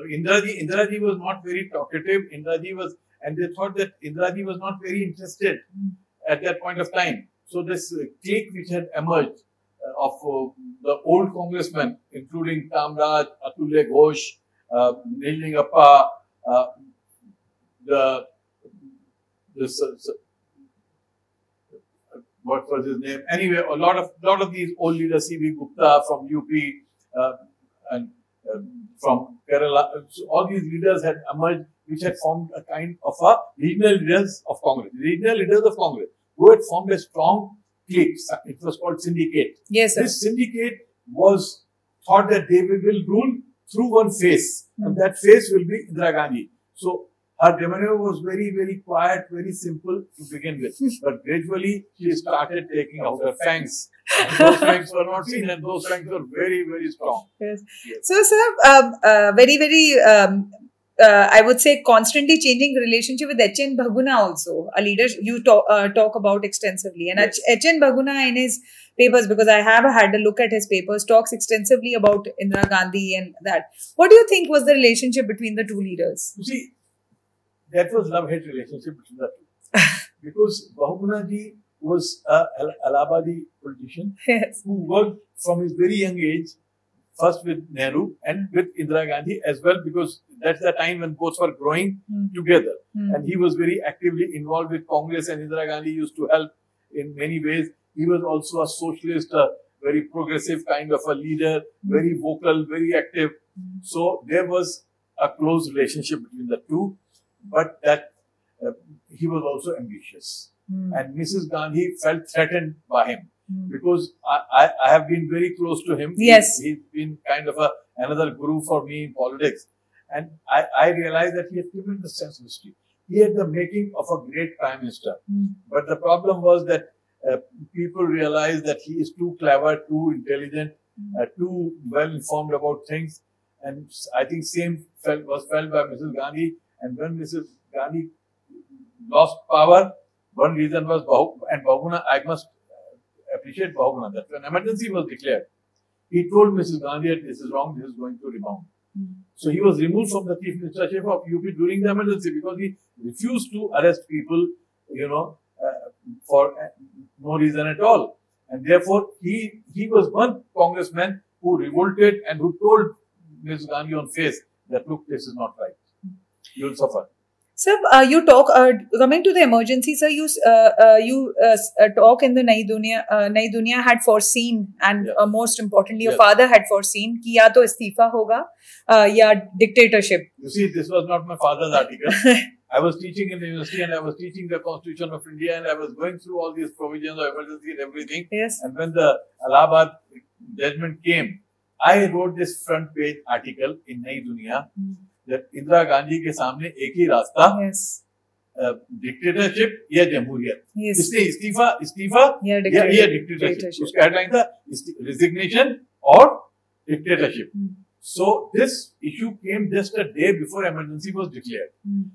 Indra Ji was not very talkative. And they thought that Indra Ji was not very interested at that point of time. So this clique which had emerged of the old congressmen, including Kamraj, Atulya Ghosh, Nilingappa, uh, the what was his name? Anyway, a lot of these old leaders, C.V. Gupta from UP and from Kerala, so all these leaders had emerged, which had formed a kind of a regional leaders of Congress, who had formed a strong clique. It was called syndicate. Yes, sir. This syndicate was thought that they will rule through one face, and that face will be Indira Gandhi. So her demeanor was very, very quiet, very simple to begin with. But gradually, she started taking out her fangs. And those fangs were not seen, and those fangs were very, very strong. Yes. So, sir, very, very, I would say, constantly changing relationship with H.N. Bhaguna also, a leader you talk about extensively. And Yes. H.N. Bhaguna in his papers, because I have had a look at his papers, talks extensively about Indira Gandhi and that. What do you think was the relationship between the two leaders? You see, that was love-hate relationship between the two. Because Bahuguna ji was a Allahabadi politician Yes. who worked from his very young age, first with Nehru and with Indira Gandhi as well, because that's the time when both were growing together. And he was very actively involved with Congress, and Indira Gandhi used to help in many ways. He was also a socialist, a very progressive kind of a leader, very vocal, very active. So there was a close relationship between the two, but that he was also ambitious. And Mrs. Gandhi felt threatened by him because I have been very close to him. Yes. He's been kind of another guru for me in politics. And I realized that he had tremendous sense of history. He had the making of a great prime minister. But the problem was that people realized that he is too clever, too intelligent, too well informed about things. And I think same was felt by Mrs. Gandhi. And when Mrs. Gandhi lost power, one reason was Bahuguna. I must appreciate Bahuguna that when emergency was declared, he told Mrs. Gandhi that this is wrong, this is going to rebound. So he was removed from the chief ministership of UP during the emergency because he refused to arrest people, for no reason at all. And therefore, he was one congressman who revolted and who told Mrs. Gandhi on face that, look, this is not right. You will suffer. Sir, you talk, coming to the emergency, sir, you talk in the Nayi Dunya had foreseen, and most importantly, your father had foreseen, कि या तो इस्तीफा होगा या dictatorship. You see, this was not my father's article. I was teaching in the university and I was teaching the Constitution of India and I was going through all these provisions of emergency and everything. Yes. And when the Allahabad judgment came, I wrote this front page article in Nayi Dunya that Indira Gandhi के सामने एक ही रास्ता, dictatorship या जमहूरियत. इसने इस्तीफा या dictatorship. उसका हेडलाइन था रिजिग्नेशन और dictatorship. So this issue came just a day before emergency was declared.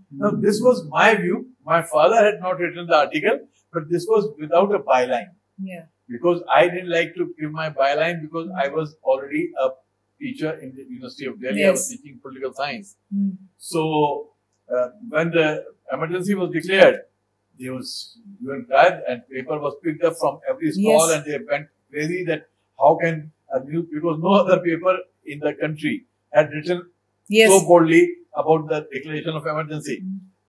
Now this was my view. My father had not written the article, but this was without a byline. Yeah. Because I didn't like to give my byline because I was already a teacher in the University of Delhi. Yes. I was teaching political science. So when the emergency was declared, there was UN flag and paper was picked up from every stall, and they went crazy that how can because no other paper in the country had written so boldly about the declaration of emergency.